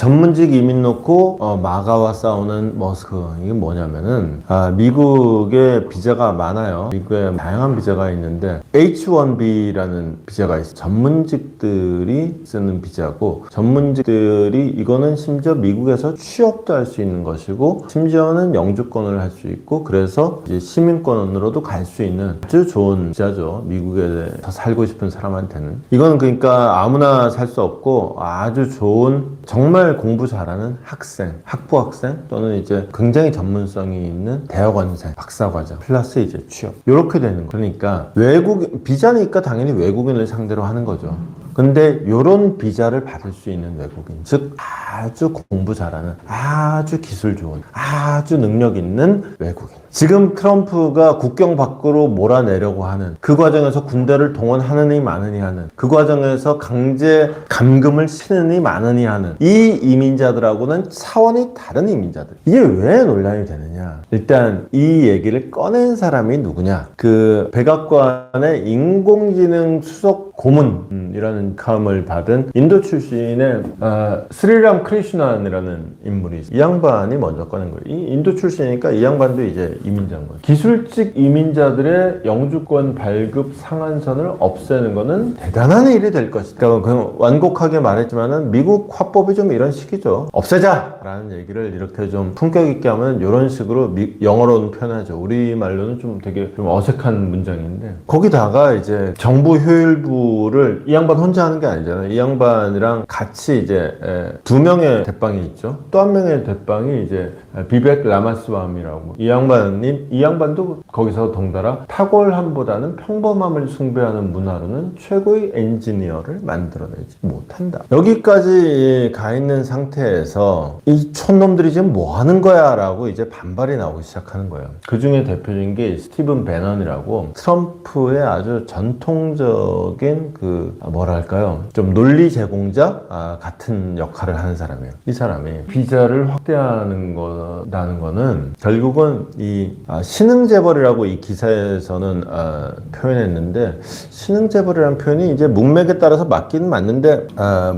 전문직 이민 놓고 마가와 싸우는 머스크. 이게 뭐냐면은 미국에 비자가 많아요. 미국에 다양한 비자가 있는데 H-1B라는 비자가 있어요. 전문직들이 쓰는 비자고, 전문직들이 이거는 심지어 미국에서 취업도 할 수 있는 것이고 심지어는 영주권을 할 수 있고, 그래서 이제 시민권으로도 갈 수 있는 아주 좋은 비자죠. 미국에서 살고 싶은 사람한테는. 이거는 그러니까 아무나 살 수 없고 아주 좋은, 정말 공부 잘하는 학생, 학부 학생 또는 이제 굉장히 전문성이 있는 대학원생, 박사과정 플러스 이제 취업, 이렇게 되는 거예요. 그러니까 비자니까 당연히 외국인을 상대로 하는 거죠. 근데 이런 비자를 받을 수 있는 외국인, 즉 아주 공부 잘하는, 아주 기술 좋은, 아주 능력 있는 외국인. 지금 트럼프가 국경 밖으로 몰아내려고 하는 그 과정에서 군대를 동원하느니 마느니 하는, 그 과정에서 강제 감금을 시느니 마느니 하는 이 이민자들하고는 차원이 다른 이민자들. 이게 왜 논란이 되느냐? 일단 이 얘기를 꺼낸 사람이 누구냐? 그 백악관의 인공지능 수석 고문이라는 감을 받은 인도 출신의 스리람 크리슈난이라는 인물이 있어요. 이 양반이 먼저 꺼낸 거예요. 이 인도 출신이니까 이 양반도 이제 이민자인 거예요. 기술직 이민자들의 영주권 발급 상한선을 없애는 거는 대단한 일이 될 것이다. 그러니까 그냥 완곡하게 말했지만은 미국 화법이 좀 이런 식이죠. 없애자! 라는 얘기를 이렇게 좀 품격 있게 하면 이런 식으로 영어로는 표현하죠. 우리말로는 좀 되게 좀 어색한 문장인데, 거기다가 이제 정부 효율부를 이 양반 혼자 하는 게 아니잖아요. 이 양반이랑 같이 이제 두 명의 대빵이 있죠. 또 한 명의 대빵이 이제 비벡 라마스와미라고. 이 양반도 거기서 덩달아 탁월함보다는 평범함을 숭배하는 문화로는 최고의 엔지니어를 만들어내지 못한다. 여기까지 가 있는 상태에서 이 촌놈들이 지금 뭐 하는 거야? 라고 이제 반발이 나오기 시작하는 거예요. 그 중에 대표적인 게 스티븐 배넌이라고, 트럼프의 아주 전통적인 뭐랄까요, 좀 논리 제공자 같은 역할을 하는 사람이에요. 이 사람이 비자를 확대하는 거는 결국은 이 신흥재벌이라고 이 기사에서는 표현했는데, 신흥재벌이라는 표현이 이제 문맥에 따라서 맞기는 맞는데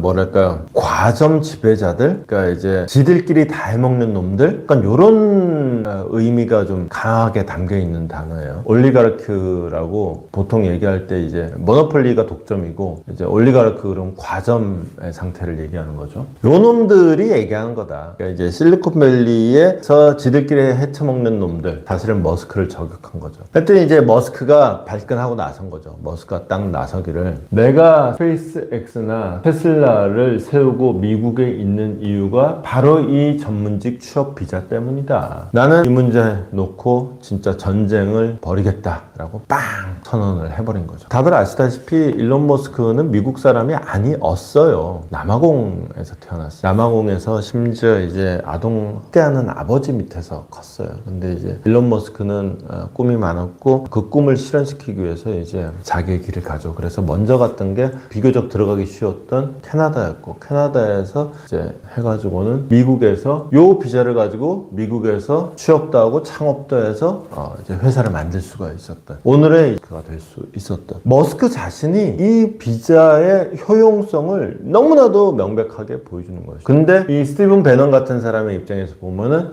뭐랄까요, 과점 지배자들, 그러니까 이제 지들끼리 다 해먹는 놈들, 그러니까 이런 의미가 좀 강하게 담겨 있는 단어예요. 올리가르크라고 보통 얘기할 때 이제 모노폴리가 독점이고 이제 올리가르크 그런 과점의 상태를 얘기하는 거죠. 요 놈들이 얘기하는 거다. 그러니까 이제 실리콘밸리에서 지들끼리 헤쳐먹는 놈들, 사실은 머스크를 저격한 거죠. 하여튼 이제 머스크가 발끈하고 나선 거죠. 머스크가 딱 나서기를, 내가 스페이스X나 테슬라를 세우고 미국에 있는 이유가 바로 이 전문직 취업 비자 때문이다. 나는 이 문제 놓고 진짜 전쟁을 벌이겠다라고 빵 선언을 해버린 거죠. 다들 아시다시피 일론 머스크는 미국 사람이 아니었어요. 남아공에서 태어났어요. 남아공에서 심지어 이제 아동 학대하는 아버지 밑에서 컸어요. 근데 이제 일론 머스크는 꿈이 많았고 그 꿈을 실현시키기 위해서 이제 자기의 길을 가죠. 그래서 먼저 갔던 게 비교적 들어가기 쉬웠던 캐나다였고, 캐나다에서 이제 해가지고는 미국에서 요 비자를 가지고 미국에서 취업도 하고 창업도 해서 이제 회사를 만들 수가 있었던, 오늘의 그가 될 수 있었던, 머스크 자신이 이 비자의 효용성을 너무나도 명백하게 보여주는 거죠. 근데 이 스티븐 배넌 같은 사람의 입장에서 보면은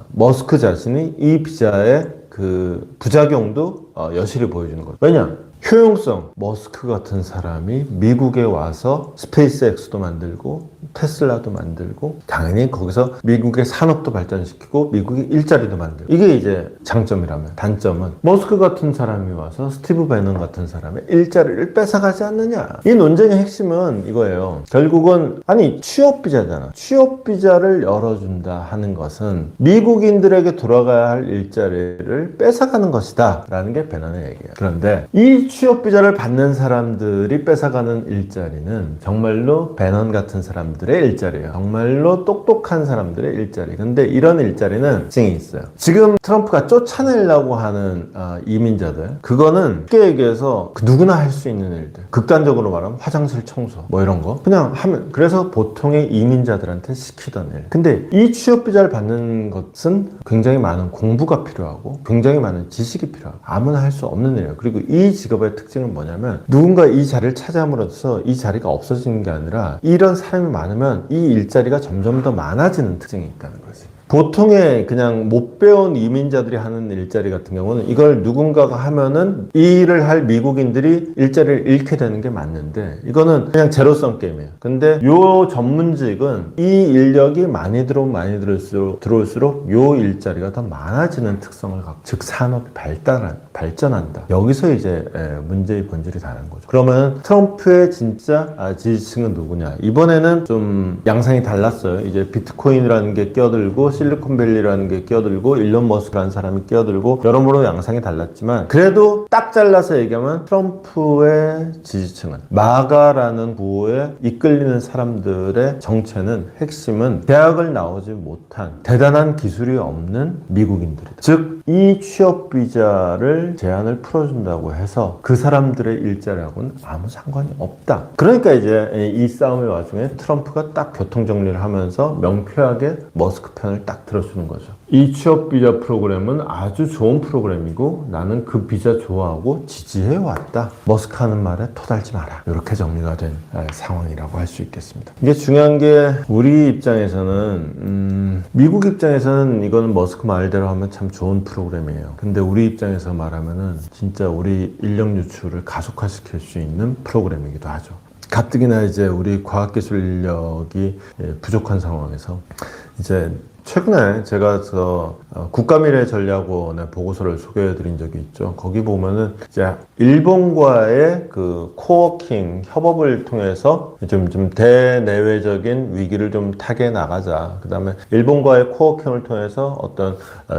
머스크 자신이 이 비자의 그 부작용도 여실히 보여주는 거죠. 왜냐? 효용성. 머스크 같은 사람이 미국에 와서 스페이스X도 만들고 테슬라도 만들고, 당연히 거기서 미국의 산업도 발전시키고 미국의 일자리도 만들고, 이게 이제 장점이라면, 단점은 머스크 같은 사람이 와서 스티브 배넌 같은 사람의 일자리를 뺏어가지 않느냐. 이 논쟁의 핵심은 이거예요. 결국은 아니 취업비자잖아. 취업비자를 열어준다 하는 것은 미국인들에게 돌아가야 할 일자리를 뺏어가는 것이다 라는 게 배넌의 얘기예요. 그런데 이 취업비자를 받는 사람들이 뺏어가는 일자리는 정말로 배넌 같은 사람들의 일자리예요. 정말로 똑똑한 사람들의 일자리. 근데 이런 일자리는 특징이 있어요. 지금 트럼프가 쫓아내려고 하는 이민자들, 그거는 쉽게 얘기해서 누구나 할 수 있는 일들, 극단적으로 말하면 화장실 청소 뭐 이런 거 그냥 하면, 그래서 보통의 이민자들한테 시키던 일. 근데 이 취업비자를 받는 것은 굉장히 많은 공부가 필요하고 굉장히 많은 지식이 필요하고 아무나 할 수 없는 일이에요. 그리고 이 직업의 특징은 뭐냐면, 누군가 이 자리를 차지함으로써 이 자리가 없어지는 게 아니라 이런 사람이 많으면 이 일자리가 점점 더 많아지는 특징이 있다는 거지. 보통의 그냥 못 배운 이민자들이 하는 일자리 같은 경우는 이걸 누군가가 하면은 이 일을 할 미국인들이 일자리를 잃게 되는 게 맞는데 이거는 그냥 제로섬 게임이에요. 근데 요 전문직은 이 인력이 많이 들어올수록 요 일자리가 더 많아지는 특성을 갖고 즉 산업이 발전한다. 여기서 이제 문제의 본질이 다른 거죠. 그러면 트럼프의 진짜 지지층은 누구냐? 이번에는 좀 양상이 달랐어요. 이제 비트코인이라는 게 끼어들고 실리콘밸리라는 게 끼어들고 일론 머스크라는 사람이 끼어들고 여러모로 양상이 달랐지만 그래도 딱 잘라서 얘기하면 트럼프의 지지층은 마가라는 구호에 이끌리는 사람들의 정체는 핵심은 대학을 나오지 못한 대단한 기술이 없는 미국인들이다. 즉 이 취업 비자를 제한을 풀어준다고 해서 그 사람들의 일자리하고는 아무 상관이 없다. 그러니까 이제 이 싸움의 와중에 트럼프가 딱 교통정리를 하면서 명쾌하게 머스크 편을 딱 들어주는 거죠. 이 취업 비자 프로그램은 아주 좋은 프로그램이고 나는 그 비자 좋아하고 지지해 왔다. 머스크 하는 말에 토달지 마라. 이렇게 정리가 된 상황이라고 할 수 있겠습니다. 이게 중요한 게 우리 입장에서는 미국 입장에서는 이거는 머스크 말대로 하면 참 좋은 프로그램이에요. 근데 우리 입장에서 말하면은 진짜 우리 인력 유출을 가속화시킬 수 있는 프로그램이기도 하죠. 가뜩이나 이제 우리 과학기술 인력이 부족한 상황에서 이제 최근에 제가 국가미래전략원의 보고서를 소개해 드린 적이 있죠. 거기 보면은 이제 일본과의 그 코워킹 협업을 통해서 좀 대내외적인 위기를 좀 타개 나가자. 그 다음에 일본과의 코워킹을 통해서 어떤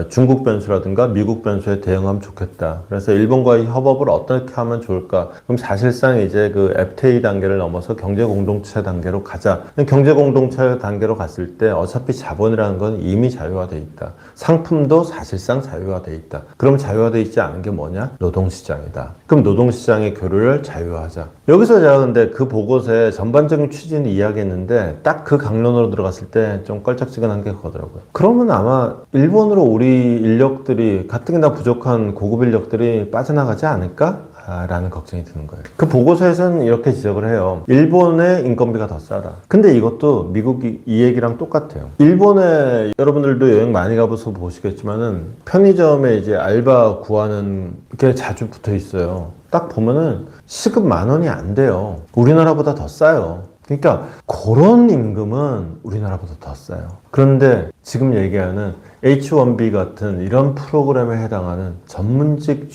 중국 변수라든가 미국 변수에 대응하면 좋겠다. 그래서 일본과의 협업을 어떻게 하면 좋을까? 그럼 사실상 이제 그 FTA 단계를 넘어서 경제공동체 단계로 가자. 경제공동체 단계로 갔을 때 어차피 자본이라는 건 이미 자유화돼 있다. 상품도 사실상 자유화돼 있다. 그럼 자유화돼 있지 않은 게 뭐냐? 노동시장이다. 그럼 노동시장의 교류를 자유화하자. 여기서 제가 근데 그 보고서의 전반적인 취지는 이야기했는데 딱 그 강론으로 들어갔을 때 좀 껄쩍지근한 게 그거더라고요. 그러면 아마 일본으로 우리 인력들이 가뜩이나 부족한 고급 인력들이 빠져나가지 않을까? 라는 걱정이 드는 거예요. 그 보고서에서는 이렇게 지적을 해요. 일본의 인건비가 더 싸다. 근데 이것도 미국이 이 얘기랑 똑같아요. 일본에 여러분들도 여행 많이 가봐서 보시겠지만은 편의점에 이제 알바 구하는 게 자주 붙어 있어요. 딱 보면은 시급 10,000원이 안 돼요. 우리나라보다 더 싸요. 그러니까 그런 임금은 우리나라보다 더 싸요. 그런데 지금 얘기하는 H-1B 같은 이런 프로그램에 해당하는 전문직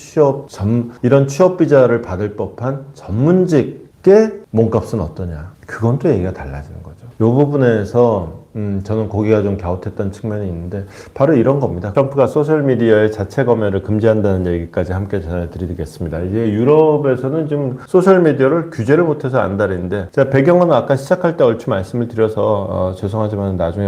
이런 취업 비자를 받을 법한 전문직의 몸값은 어떠냐? 그건 또 얘기가 달라지는 거죠. 이 부분에서 저는 고기가 좀 갸웃했던 측면이 있는데 바로 이런 겁니다. 트럼프가 소셜미디어의 자체 검열을 금지한다는 얘기까지 함께 전해드리겠습니다. 이제 유럽에서는 좀 소셜미디어를 규제를 못해서 안달인데 제가 배경은 아까 시작할 때 얼추 말씀을 드려서 죄송하지만 나중에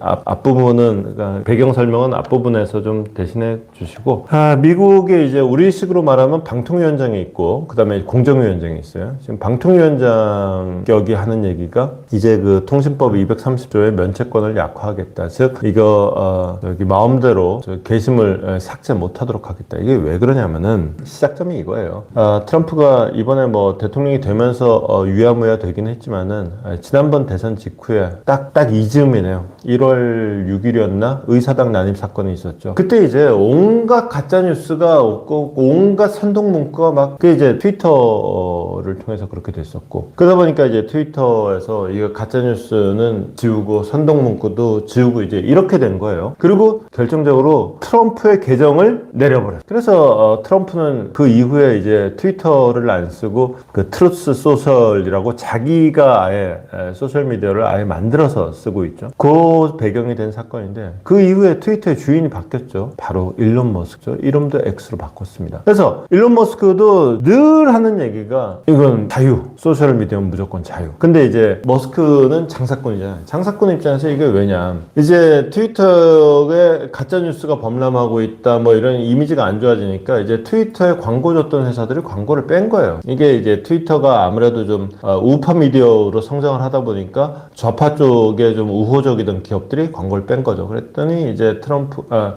앞부분은 그러니까 배경 설명은 앞부분에서 좀 대신해 주시고 미국에 이제 우리식으로 말하면 방통위원장이 있고 그 다음에 공정위원장이 있어요. 지금 방통위원장격이 하는 얘기가 이제 그 통신법 230조의 면책권을 약화하겠다. 즉 이거 여기 마음대로 게시물 삭제 못하도록 하겠다. 이게 왜 그러냐면은 시작점이 이거예요. 트럼프가 이번에 뭐 대통령이 되면서 유야무야 되긴 했지만은 지난번 대선 직후에 딱 이즈음이네요. 1월 6일이었나 의사당 난입 사건이 있었죠. 그때 이제 온갖 가짜 뉴스가 없고 온갖 선동 문구가 막 그 이제 트위터를 통해서 그렇게 됐었고 그러다 보니까 이제 트위터에서 이거 가짜 뉴스는 지우고 선동 문구도 지우고 이제 이렇게 된 거예요. 그리고 결정적으로 트럼프의 계정을 내려버렸어요. 그래서 트럼프는 그 이후에 이제 트위터를 안 쓰고 그 트루스 소셜이라고 자기가 아예 소셜 미디어를 아예 만들어서 쓰고 있죠. 그 배경이 된 사건인데 그 이후에 트위터의 주인이 바뀌었죠. 바로 일론 머스크죠. 이름도 X로 바꿨습니다. 그래서 일론 머스크도 늘 하는 얘기가 이건 자유, 소셜 미디어는 무조건 자유. 근데 이제 머스크는 장사꾼이잖아요. 장사꾼 입장에서 이게 왜냐, 이제 트위터에 가짜뉴스가 범람하고 있다 뭐 이런 이미지가 안 좋아지니까 이제 트위터에 광고 줬던 회사들이 광고를 뺀 거예요. 이게 이제 트위터가 아무래도 좀 우파 미디어로 성장을 하다 보니까 좌파 쪽에 좀 우호적이던 기업들이 광고를 뺀 거죠. 그랬더니 이제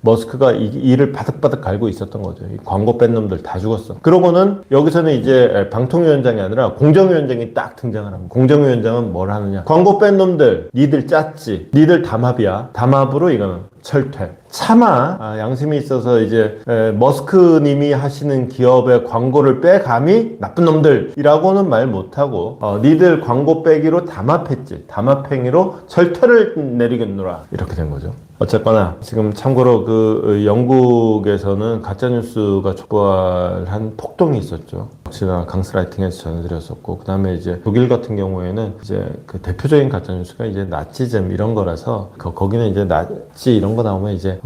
머스크가 이를 바득바득 갈고 있었던 거죠. 이 광고 뺀 놈들 다 죽었어. 그러고는 여기서는 이제 방통위원장이 아니라 공정위원장이 딱 등장을 합니다. 공정위원장은 뭘 하느냐, 광고 뺀 놈들 니들 짰지, 니들 담합이야, 담합으로 이거는 철퇴. 차마 양심이 있어서 이제 머스크님이 하시는 기업의 광고를 빼감이 나쁜 놈들이라고는 말 못하고 니들 광고 빼기로 담합했지, 담합행위로 철퇴를 내리겠노라, 이렇게 된 거죠. 어쨌거나 지금 참고로 그 영국에서는 가짜뉴스가 촉발한 폭동이 있었죠. 역시나 강스라이팅에서 전해드렸었고, 그 다음에 이제 독일 같은 경우에는 이제 그 대표적인 가짜뉴스가 이제 나치즘 이런 거라서 거기는 이제 나치 이런 거 나오면 이제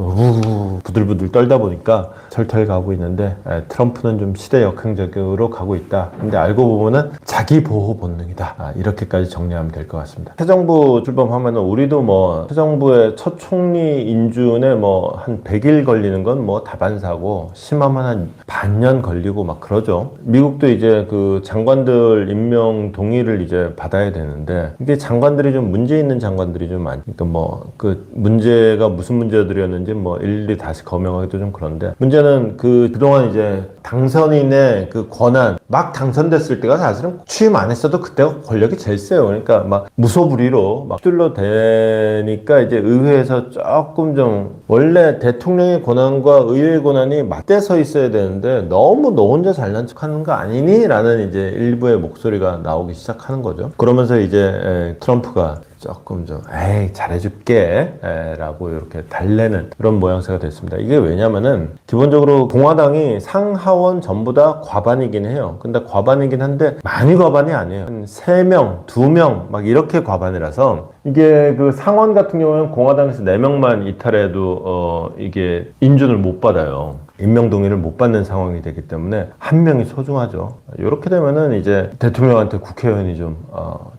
부들부들 떨다 보니까 철퇴를 가고 있는데, 트럼프는 좀 시대 역행적으로 가고 있다. 근데 알고 보면은 자기 보호 본능이다. 이렇게까지 정리하면 될 것 같습니다. 새 정부 출범하면은 우리도 뭐 새 정부의 첫 총리 인준에 뭐 한 100일 걸리는 건 뭐 다반사고, 심하면 한 반년 걸리고 막 그러죠. 미국도 이제 그 장관들 임명 동의를 이제 받아야 되는데, 이게 장관들이 좀 문제 있는 장관들이 좀 많으니까 그러니까 뭐 그 문제가 무슨 문제들이었는지 뭐 일일이 다시 거명하기도 좀 그런데, 문제는 그동안 이제 당선인의 그 권한, 막 당선됐을 때가 사실은 취임 안 했어도 그때가 권력이 제일 세요. 그러니까 막 무소불위로 막 뚫려 대니까 이제 의회에서 조금 좀, 원래 대통령의 권한과 의회의 권한이 맞대 서 있어야 되는데 너무 너 혼자 잘난 척 하는 거 아니니? 라는 이제 일부의 목소리가 나오기 시작하는 거죠. 그러면서 이제 트럼프가 조금 좀 에이 잘해줄게 라고 이렇게 달래는 그런 모양새가 됐습니다. 이게 왜냐면은 기본적으로 공화당이 상하원 전부 다 과반이긴 해요. 근데 과반이긴 한데 많이 과반이 아니에요. 한 3명, 2명 막 이렇게 과반이라서, 이게 그 상원 같은 경우는 공화당에서 4명만 이탈해도 이게 인준을 못 받아요. 임명 동의를 못 받는 상황이 되기 때문에 한 명이 소중하죠. 이렇게 되면은 이제 대통령한테 국회의원이 좀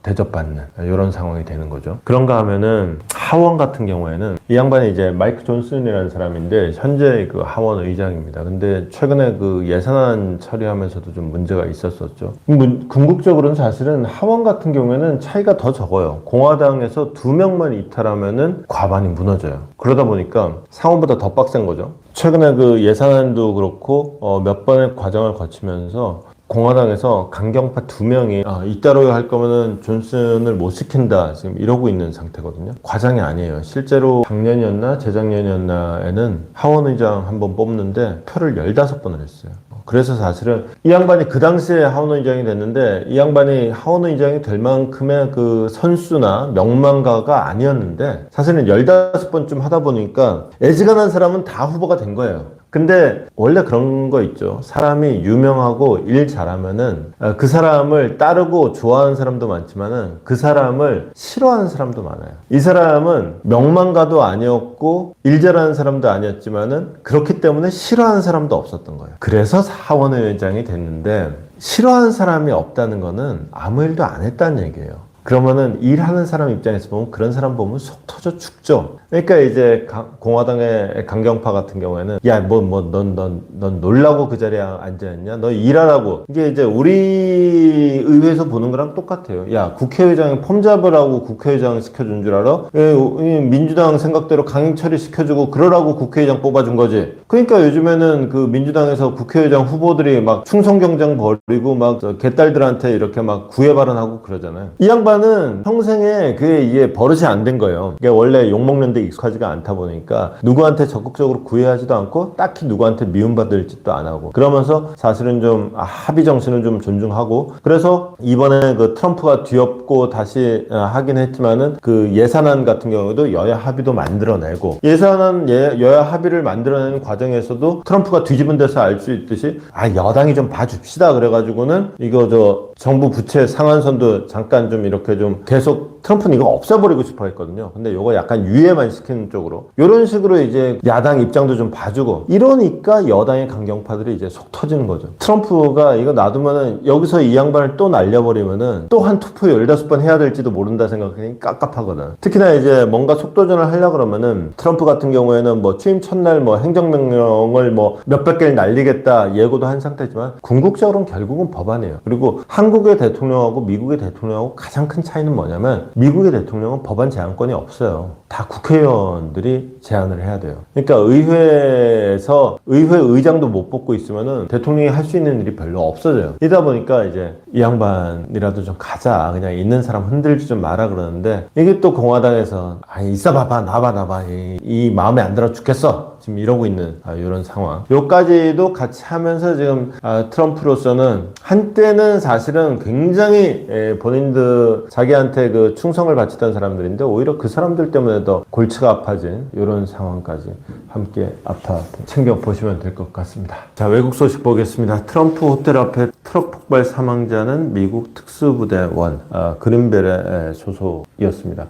대접받는 이런 상황이 되는 거죠. 그런가 하면은 하원 같은 경우에는 이 양반이 이제 마이크 존슨이라는 사람인데 현재 그 하원 의장입니다. 근데 최근에 그 예산안 처리하면서도 좀 문제가 있었었죠. 궁극적으로는 사실은 하원 같은 경우에는 차이가 더 적어요. 공화당에서 2명만 이탈하면은 과반이 무너져요. 그러다 보니까 상원보다 더 빡센 거죠. 최근에 그 예산안도 그렇고 몇 번의 과정을 거치면서 공화당에서 강경파 2명이 이따로 할 거면은 존슨을 못 시킨다 지금 이러고 있는 상태거든요. 과장이 아니에요. 실제로 작년이었나 재작년이었나에는 하원의장 한번 뽑는데 표를 15번을 했어요. 그래서 사실은 이 양반이 그 당시에 하원의장이 됐는데, 이 양반이 하원의장이 될 만큼의 그 선수나 명망가가 아니었는데, 사실은 15번쯤 하다 보니까 애지간한 사람은 다 후보가 된 거예요. 근데 원래 그런 거 있죠. 사람이 유명하고 일 잘하면은 그 사람을 따르고 좋아하는 사람도 많지만은 그 사람을 싫어하는 사람도 많아요. 이 사람은 명망가도 아니었고 일 잘하는 사람도 아니었지만은 그렇기 때문에 싫어하는 사람도 없었던 거예요. 그래서 하원의장이 됐는데, 싫어하는 사람이 없다는 거는 아무 일도 안 했다는 얘기예요. 그러면은 일하는 사람 입장에서 보면 그런 사람 보면 속 터져 죽죠. 그러니까 이제 공화당의 강경파 같은 경우에는 야, 넌 놀라고 그 자리에 앉아있냐? 너 일하라고. 이게 이제 우리 의회에서 보는 거랑 똑같아요. 야, 국회의장이 폼 잡으라고 국회의장 시켜준 줄 알아? 민주당 생각대로 강행 처리 시켜주고 그러라고 국회의장 뽑아준 거지. 그러니까 요즘에는 그 민주당에서 국회의장 후보들이 막 충성경장 벌이고 막 개딸들한테 이렇게 막 구애 발언하고 그러잖아요. 이 양반은 평생에 그게 이게 버릇이 안 된 거예요. 이게 원래 욕먹는데 익숙하지가 않다 보니까 누구한테 적극적으로 구애하지도 않고 딱히 누구한테 미움받을 짓도 안 하고, 그러면서 사실은 좀 합의 정신을 좀 존중하고, 그래서 이번에 그 트럼프가 뒤엎고 다시 하긴 했지만은 그 예산안 같은 경우도 여야 합의도 만들어내고, 예산안 여야 합의를 만들어내는 과정에서도 트럼프가 뒤집은 데서 알 수 있듯이 여당이 좀 봐줍시다 그래가지고는 이거 정부 부채 상한선도 잠깐 좀 이렇게 좀 계속 트럼프는 이거 없애버리고 싶어 했거든요. 근데 이거 약간 유예만 시키는 쪽으로 이런 식으로 이제 야당 입장도 좀 봐주고 이러니까 여당의 강경파들이 이제 속 터지는 거죠. 트럼프가 이거 놔두면은 여기서 이 양반을 또 날려버리면은 또 한 투표 15번 해야 될지도 모른다 생각하니 깝깝하거든. 특히나 이제 뭔가 속도전을 하려고 그러면은 트럼프 같은 경우에는 뭐 취임 첫날 뭐 행정명령을 뭐 몇백 개를 날리겠다 예고도 한 상태지만 궁극적으로는 결국은 법안이에요. 그리고 한국의 대통령하고 미국의 대통령하고 가장 큰 차이는 뭐냐면 미국의 대통령은 법안 제안권이 없어요. 다 국회의원들이 제안을 해야 돼요. 그러니까 의회에서 의회 의장도 못 뽑고 있으면은 대통령이 할 수 있는 일이 별로 없어져요. 이러다 보니까 이제 이 양반이라도 좀 가자. 그냥 있는 사람 흔들지 좀 마라 그러는데 이게 또 공화당에서 있어 봐봐 나봐 이 마음에 안 들어 죽겠어. 지금 이러고 있는 이런 상황. 요까지도 같이 하면서 지금 트럼프로서는 한때는 사실은 굉장히 본인들 자기한테 그 충성을 바치던 사람들인데 오히려 그 사람들 때문에 더 골치가 아파진 이런 상황까지 함께 챙겨보시면 될 것 같습니다. 자, 외국 소식 보겠습니다. 트럼프 호텔 앞에 트럭 폭발 사망자는 미국 특수부대원 그린벨의 소속이었습니다.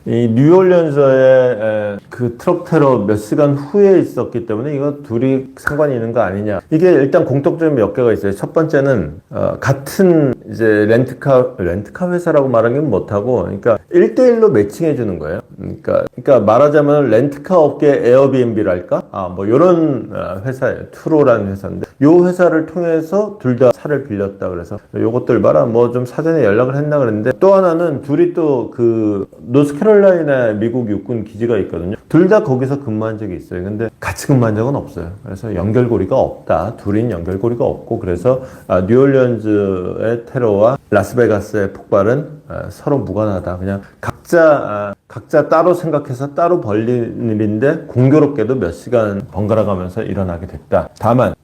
이 뉴올리언즈의 그 트럭 테러 몇 시간 후에 있었기 때문에 이거 둘이 상관이 있는 거 아니냐. 이게 일단 공통점이 몇 개가 있어요. 첫 번째는 같은 이제 렌트카 회사라고 말하기는 못하고, 그러니까 1대1로 매칭해 주는 거예요. 그러니까 말하자면 렌트카 업계 에어비앤비랄까? 뭐 이런 회사예요. 투로라는 회사인데 요 회사를 통해서 둘 다 차를 빌렸다 그래서 요것들 봐라 뭐 좀 사전에 연락을 했나 그랬는데, 또 하나는 둘이 또 그 노스캐롤라이나 미국 육군 기지가 있거든요. 둘 다 거기서 근무한 적이 있어요. 근데 같이 근무한 적은 없어요. 그래서 연결고리가 없다. 둘인 연결고리가 없고, 그래서 뉴올리언즈의 테러와 라스베가스의 폭발은 서로 무관하다. 그냥 각자 따로 생각해서 따로 벌린 일인데 공교롭게도 몇 시간 번갈아 가면서 일어나게 됐다. 다만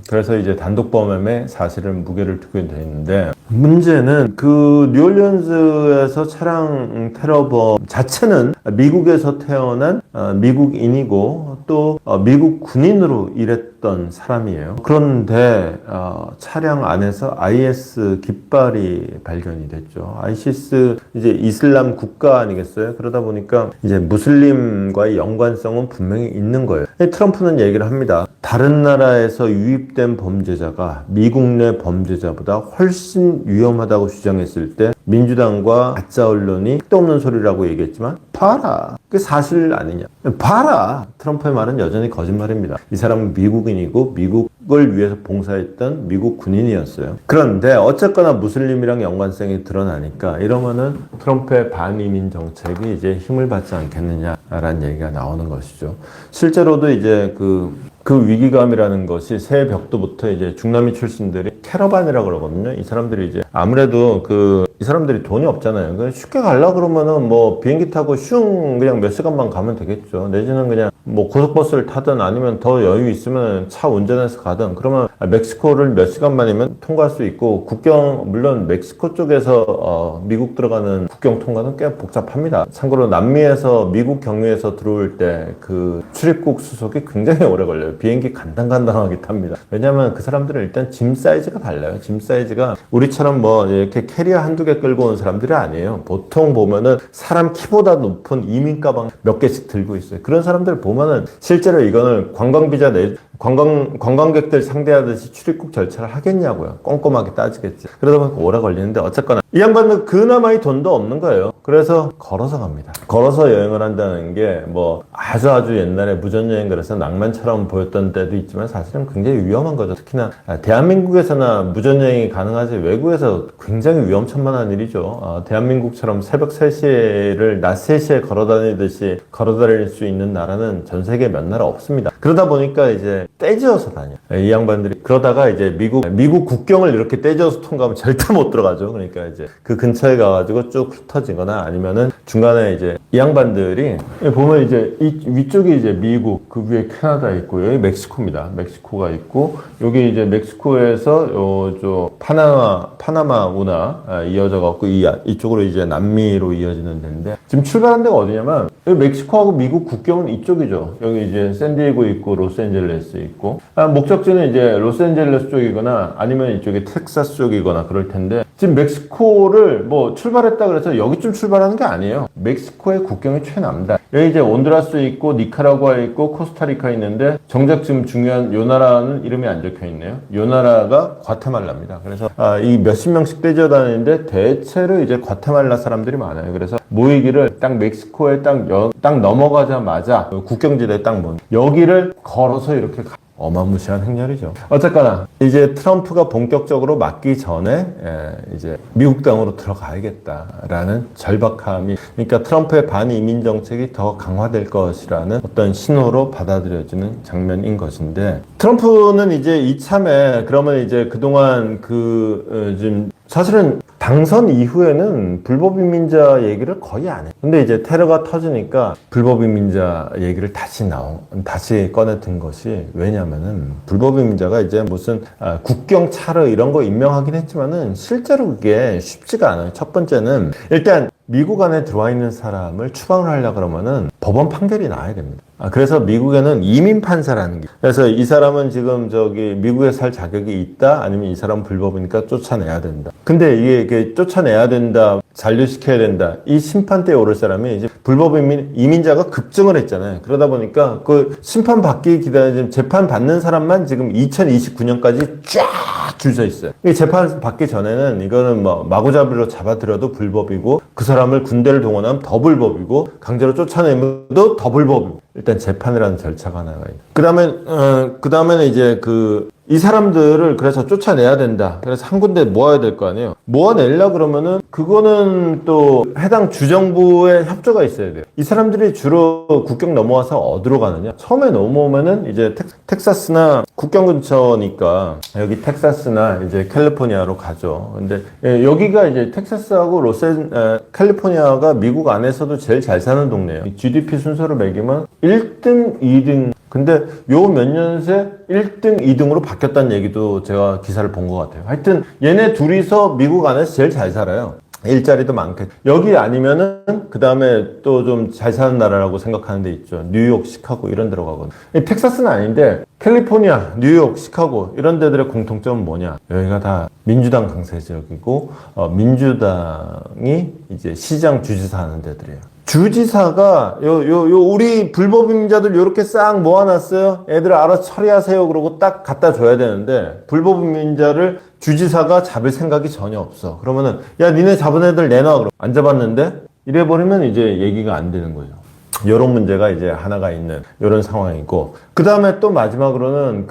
그래서 이제 단독범행에 사실은 무게를 두게 돼 있는데, 문제는 그 뉴올리언즈에서 차량 테러범 자체는 미국에서 태어난 미국인이고 또 미국 군인으로 일했던 사람이에요. 그런데 차량 안에서 IS 깃발이 발견이 됐죠. ISIS 이제 이슬람 국가 아니겠어요? 그러다 보니까 이제 무슬림과의 연관성은 분명히 있는 거예요. 트럼프는 얘기를 합니다. 다른 나라에서 유입된 범죄자가 미국 내 범죄자보다 훨씬 위험하다고 주장했을 때 민주당과 가짜 언론이 끝도 없는 소리라고 얘기했지만 봐라, 그게 사실 아니냐, 봐라, 트럼프의 말은 여전히 거짓말입니다. 이 사람은 미국인이고 미국을 위해서 봉사했던 미국 군인이었어요. 그런데 어쨌거나 무슬림이랑 연관성이 드러나니까 이러면은 트럼프의 반이민 정책이 이제 힘을 받지 않겠느냐라는 얘기가 나오는 것이죠. 실제로도 이제 그 위기감이라는 것이 새해 벽도부터 이제 중남미 출신들이 캐러반이라고 그러거든요. 이 사람들이 이제 아무래도 이 사람들이 돈이 없잖아요. 그냥 쉽게 가려고 그러면은 뭐 비행기 타고 슝 그냥 몇 시간만 가면 되겠죠. 내지는 그냥 뭐 고속버스를 타든 아니면 더 여유 있으면 차 운전해서 가든, 그러면 멕시코를 몇 시간만이면 통과할 수 있고, 물론 멕시코 쪽에서 미국 들어가는 국경 통과는 꽤 복잡합니다. 참고로 남미에서 미국 경유에서 들어올 때 그 출입국 수속이 굉장히 오래 걸려요. 비행기 간당간당하게 탑니다. 왜냐면 그 사람들은 일단 짐 사이즈가 달라요. 짐 사이즈가 우리처럼 뭐 이렇게 캐리어 한두 개 끌고 온 사람들이 아니에요. 보통 보면은 사람 키보다 높은 이민 가방 몇 개씩 들고 있어요. 그런 사람들 보면은 실제로 이거는 관광객들 상대하듯이 출입국 절차를 하겠냐고요. 꼼꼼하게 따지겠지. 그러다 보니까 오래 걸리는데, 어쨌거나 이 양반은 그나마의 돈도 없는 거예요. 그래서 걸어서 갑니다. 걸어서 여행을 한다는 게 뭐 아주 옛날에 무전여행 그래서 낭만처럼 보였던 때도 있지만 사실은 굉장히 위험한 거죠. 특히나 대한민국에서나 무전여행이 가능하지 외국에서 굉장히 위험천만한 일이죠. 대한민국처럼 새벽 3시를 낮 3시에 걸어다닐 수 있는 나라는 전 세계에 몇 나라 없습니다. 그러다 보니까 이제 떼지어서 다녀. 이 양반들이 그러다가 이제 미국 국경을 이렇게 떼지어서 통과하면 절대 못 들어가죠. 그러니까 이제 그 근처에 가가지고 쭉 흩어지거나 아니면은 중간에 이제 이 양반들이 보면 이제 이 위쪽이 이제 미국, 그 위에 캐나다 있고 여기 멕시코입니다. 멕시코가 있고 여기 이제 멕시코에서 저 파나마 운하 이어져 갖고 이쪽으로 이제 남미로 이어지는 데인데, 지금 출발한 데가 어디냐면 여기 멕시코하고 미국 국경은 이쪽이죠. 여기 이제 샌디에고 있고 로스앤젤레스 있고 목적지는 이제 로스앤젤레스 쪽이거나 아니면 이쪽에 텍사스 쪽이거나 그럴 텐데 지금 멕시코를 뭐 출발했다 그래서 여기쯤 출발하는 게 아니에요. 멕시코의 국경이 최남단. 여기 이제 온두라스 있고 니카라구아 있고 코스타리카 있는데 정작 지금 중요한 요 나라는 이름이 안 적혀 있네요. 요 나라가 과테말라입니다. 그래서 이 몇십 명씩 떼져다니는데 대체로 이제 과테말라 사람들이 많아요. 그래서 모이기를 딱 멕시코에 딱 넘어가자마자 국경지대에 딱 모은 여기를 걸어서 이렇게 어마무시한 행렬이죠. 어쨌거나 이제 트럼프가 본격적으로 맞기 전에 이제 미국 땅으로 들어가야겠다라는 절박함이, 그러니까 트럼프의 반이민 정책이 더 강화될 것이라는 어떤 신호로 받아들여지는 장면인 것인데, 트럼프는 이제 이참에 그러면 이제 그동안 지금 사실은 당선 이후에는 불법 이민자 얘기를 거의 안 해요. 근데 이제 테러가 터지니까 불법 이민자 얘기를 다시 꺼내 든 것이, 왜냐면은 불법 이민자가 이제 무슨 국경 차르 이런 거 임명하긴 했지만은 실제로 그게 쉽지가 않아요. 첫 번째는 일단 미국 안에 들어와 있는 사람을 추방을 하려고 그러면은 법원 판결이 나와야 됩니다. 그래서 미국에는 이민 판사라는 게, 그래서 이 사람은 지금 미국에 살 자격이 있다, 아니면 이 사람은 불법이니까 쫓아내야 된다. 근데 이게 쫓아내야 된다, 잔류시켜야 된다, 이 심판대에 오를 사람이 이제 불법 이민자가 급증을 했잖아요. 그러다 보니까 그 심판 받기 기다리는 재판 받는 사람만 지금 2029년까지 쫙 줄 서 있어요. 이 재판 받기 전에는 이거는 뭐 마구잡이로 잡아들여도 불법이고, 그 사람을 군대를 동원하면 더 불법이고, 강제로 쫓아내면도 더 불법이고, 일단 재판이라는 절차가 하나가 있고, 그 다음에는 이제 이 사람들을 그래서 쫓아내야 된다. 그래서 한 군데 모아야 될 거 아니에요. 모아내려 그러면은 그거는 또 해당 주정부의 협조가 있어야 돼요. 이 사람들이 주로 국경 넘어와서 어디로 가느냐? 처음에 넘어오면은 이제 텍사스나 국경 근처니까 여기 텍사스나 이제 캘리포니아로 가죠. 근데 여기가 이제 텍사스하고 캘리포니아가 미국 안에서도 제일 잘 사는 동네예요. GDP 순서로 매기면 1등, 2등. 근데 요 몇 년 새 1등, 2등으로 바뀌었다는 얘기도 제가 기사를 본 것 같아요. 하여튼 얘네 둘이서 미국 안에서 제일 잘 살아요. 일자리도 많겠죠. 여기 아니면은 그 다음에 또 좀 잘 사는 나라라고 생각하는 데 있죠. 뉴욕, 시카고 이런 데로 가거든요. 텍사스는 아닌데 캘리포니아, 뉴욕, 시카고 이런 데들의 공통점은 뭐냐? 여기가 다 민주당 강세 지역이고 민주당이 이제 시장, 주지사 하는 데들이에요. 주지사가 우리 불법 이민자들 요렇게 싹 모아놨어요. 애들 알아서 처리하세요. 그러고 딱 갖다 줘야 되는데, 불법 이민자를 주지사가 잡을 생각이 전혀 없어. 그러면은 야, 니네 잡은 애들 내놔. 그럼 안 잡았는데 이래버리면 이제 얘기가 안 되는 거죠. 요런 문제가 이제 하나가 있는 요런 상황이고, 그 다음에 또 마지막으로는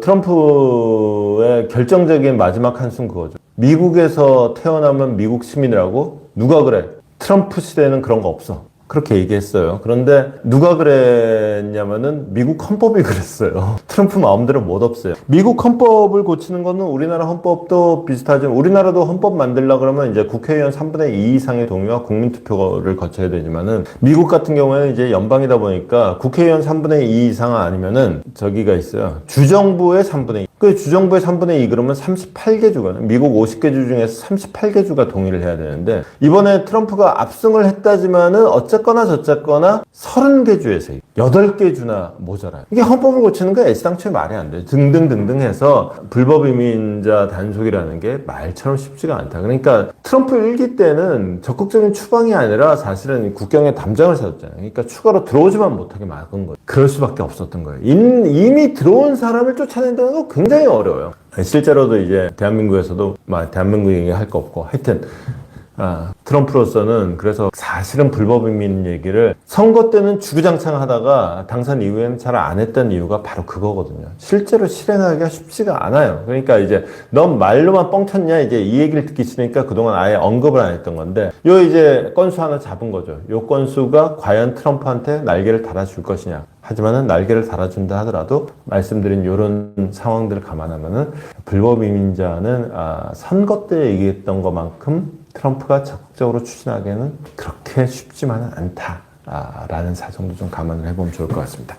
트럼프의 결정적인 마지막 한숨 그거죠. 미국에서 태어나면 미국 시민이라고? 누가 그래? 트럼프 시대에는 그런 거 없어. 그렇게 얘기했어요. 그런데 누가 그랬냐면은 미국 헌법이 그랬어요. 트럼프 마음대로 못 없어요. 미국 헌법을 고치는 거는 우리나라 헌법도 비슷하지만, 우리나라도 헌법 만들려고 그러면 이제 국회의원 3분의 2 이상의 동의와 국민투표를 거쳐야 되지만은, 미국 같은 경우에는 이제 연방이다 보니까 국회의원 3분의 2 이상 아니면은 저기가 있어요. 주정부의 3분의 2. 그 주정부의 3분의 2 그러면 38개 주가, 미국 50개 주 중에서 38개 주가 동의를 해야 되는데, 이번에 트럼프가 압승을 했다지만은 어쨌거나 저쨌거나 30개 주에서 8개 주나 모자라요. 이게 헌법을 고치는 거 애시당초에 말이 안 돼요. 등등등등 해서 불법 이민자 단속이라는 게 말처럼 쉽지가 않다. 그러니까 트럼프 1기 때는 적극적인 추방이 아니라 사실은 국경에 담장을 세웠잖아요. 그러니까 추가로 들어오지만 못하게 막은 거예요. 그럴 수밖에 없었던 거예요. 이미 들어온 사람을 쫓아낸다는 거 굉장히 어려워요. 실제로도 이제 대한민국에서도 대한민국 얘기할 거 없고, 하여튼 트럼프로서는 그래서 사실은 불법 이민 얘기를 선거 때는 주구장창 하다가 당선 이후에는 잘 안 했던 이유가 바로 그거거든요. 실제로 실행하기가 쉽지가 않아요. 그러니까 이제 넌 말로만 뻥쳤냐, 이제 이 얘기를 듣기 싫으니까 그동안 아예 언급을 안 했던 건데, 요 이제 건수 하나 잡은 거죠. 요 건수가 과연 트럼프한테 날개를 달아줄 것이냐. 하지만은 날개를 달아준다 하더라도 말씀드린 이런 상황들을 감안하면은 불법 이민자는 선거 때 얘기했던 것만큼 트럼프가 적극적으로 추진하기에는 그렇게 쉽지만은 않다라는 사정도 좀 감안을 해보면 좋을 것 같습니다.